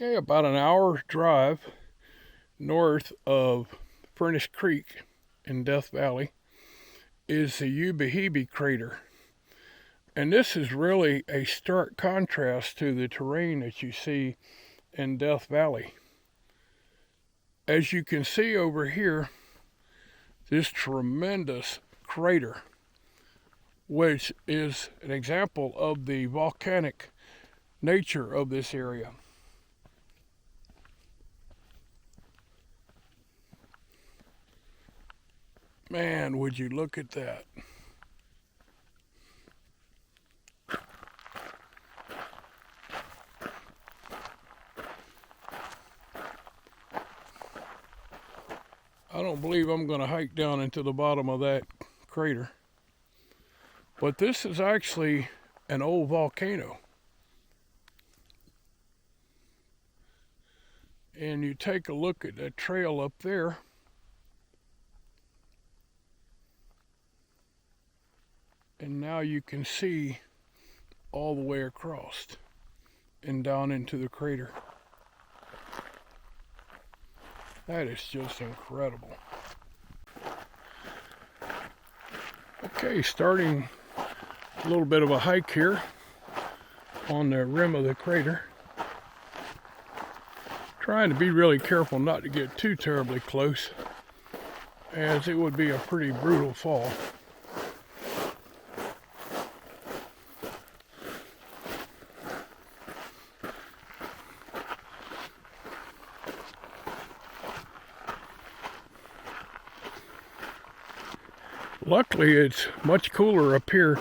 Okay, about an hour drive north of Furnace Creek in Death Valley is the Ubehebe Crater. And this is really a stark contrast to the terrain that you see in Death Valley. As you can see over here, this tremendous crater, which is an example of the volcanic nature of this area. Man, would you look at that. I don't believe I'm going to hike down into the bottom of that crater. But this is actually an old volcano. And you take a look at that trail up there. And now you can see all the way across and down into the crater. That is just incredible. Okay, starting a little bit of a hike here on the rim of the crater. Trying to be really careful not to get too terribly close, as it would be a pretty brutal fall. Luckily, it's much cooler up here.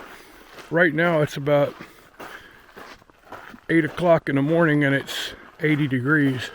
Right now, it's about 8 o'clock in the morning and it's 80 degrees.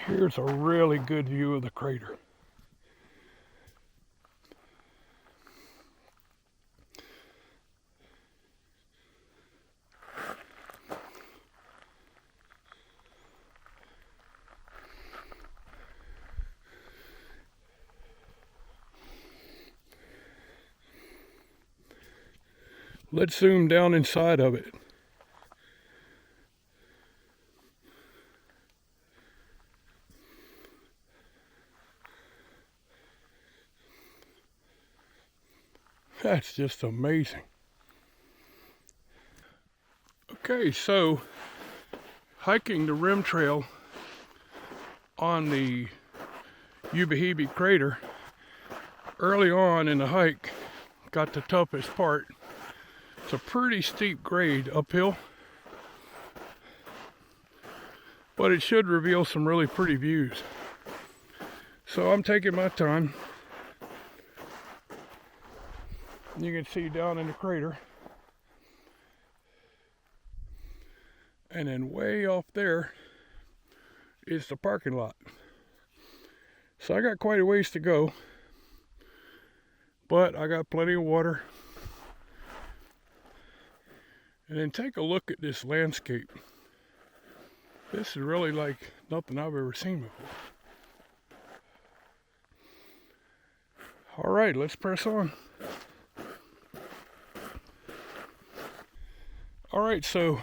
Here's a really good view of the crater. Let's zoom down inside of it. That's just amazing. Okay, so hiking the rim trail on the Ubehebe Crater, early on in the hike, got the toughest part. It's a pretty steep grade uphill, but it should reveal some really pretty views. So I'm taking my time. You can see down in the crater. And then way off there is the parking lot. So I got quite a ways to go, but I got plenty of water. And then take a look at this landscape. This is really like nothing I've ever seen before. All right, let's press on. All right, so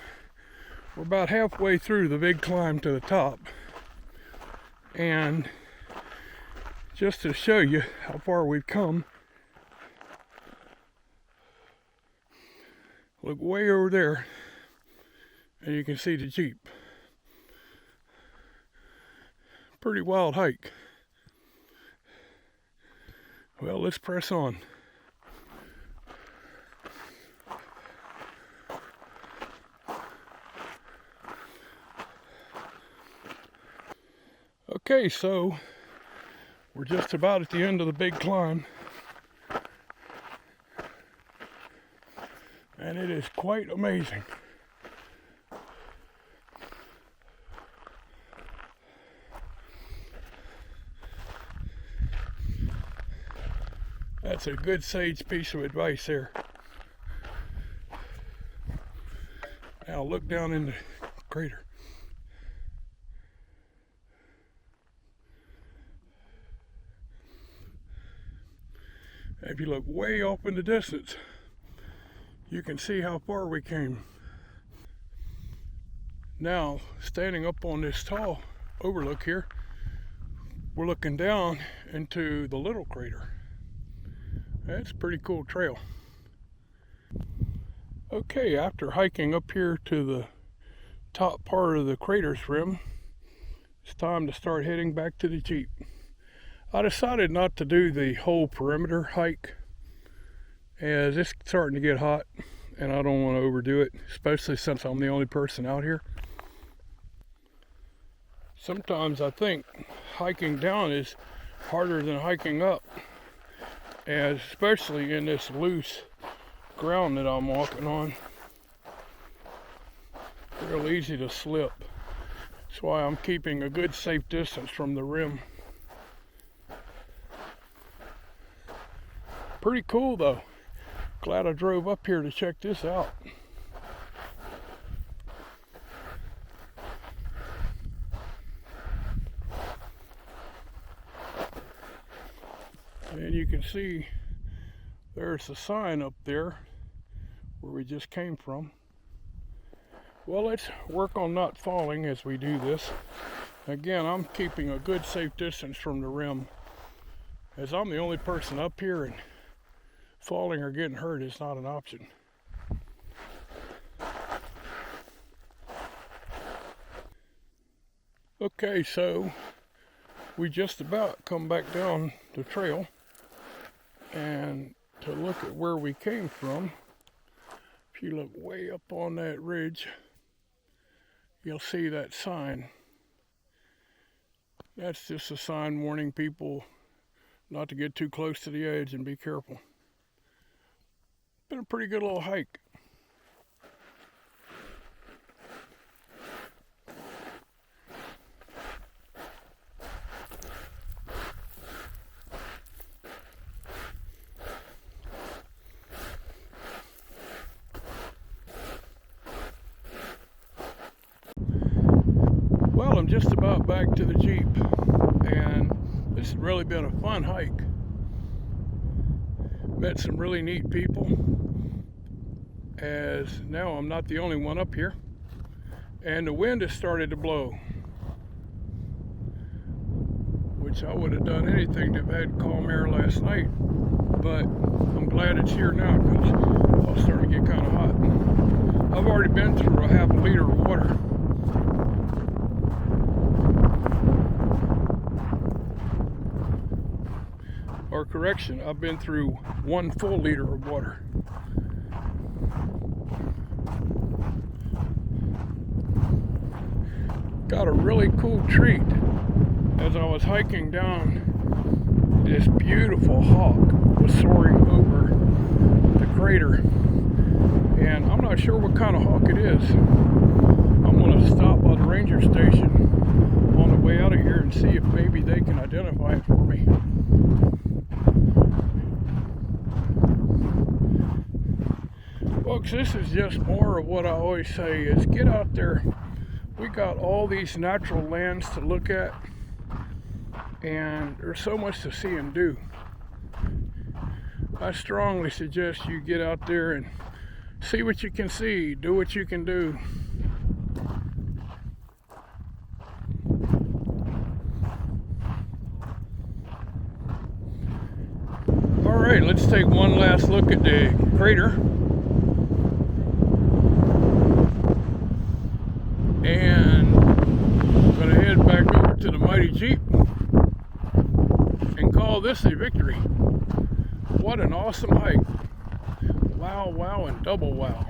we're about halfway through the big climb to the top. And just to show you how far we've come, look way over there and you can see the Jeep. Pretty wild hike. Well, let's press on. Okay, so We're just about at the end of the big climb. And it is quite amazing. That's a good sage piece of advice there. Now look down in the crater. If you look way off in the distance, you can see how far we came. Now, standing up on this tall overlook here, we're looking down into the little crater. That's a pretty cool trail. Okay, after hiking up here to the top part of the crater's rim, it's time to start heading back to the Jeep. I decided not to do the whole perimeter hike as it's starting to get hot and I don't want to overdo it, especially since I'm the only person out here. Sometimes I think hiking down is harder than hiking up, and especially in this loose ground that I'm walking on. Real easy to slip. That's why I'm keeping a good safe distance from the rim. Pretty cool though. Glad I drove up here to check this out. And you can see there's a sign up there where we just came from. Well, let's work on not falling as we do this. Again, I'm keeping a good safe distance from the rim, as I'm the only person up here and falling or getting hurt is not an option. Okay, so we just about come back down the trail, and to look at where we came from, if you look way up on that ridge, you'll see that sign. That's just a sign warning people not to get too close to the edge and be careful. Been a pretty good little hike. Well, I'm just about back to the Jeep, and this has really been a fun hike. Met some really neat people, as now I'm not the only one up here, and the wind has started to blow, which I would have done anything to have had calm air last night, but I'm glad it's here now because I was starting to get kind of hot. I've already been through a half a liter of water. Or correction, I've been through 1 full liter of water. Got a really cool treat as I was hiking down. This beautiful hawk was soaring over the crater, and I'm not sure what kind of hawk it is. I'm going to stop by the ranger station on the way out of here and see if maybe they can identify it for me. Folks, this is just more of what I always say is get out there. We got all these natural lands to look at, and there's so much to see and do. I strongly suggest you get out there and see what you can see, do what you can do. Alright, let's take one last look at the crater. And I'm going to head back over to the mighty Jeep and call this a victory. What an awesome hike. Wow, wow, and double wow.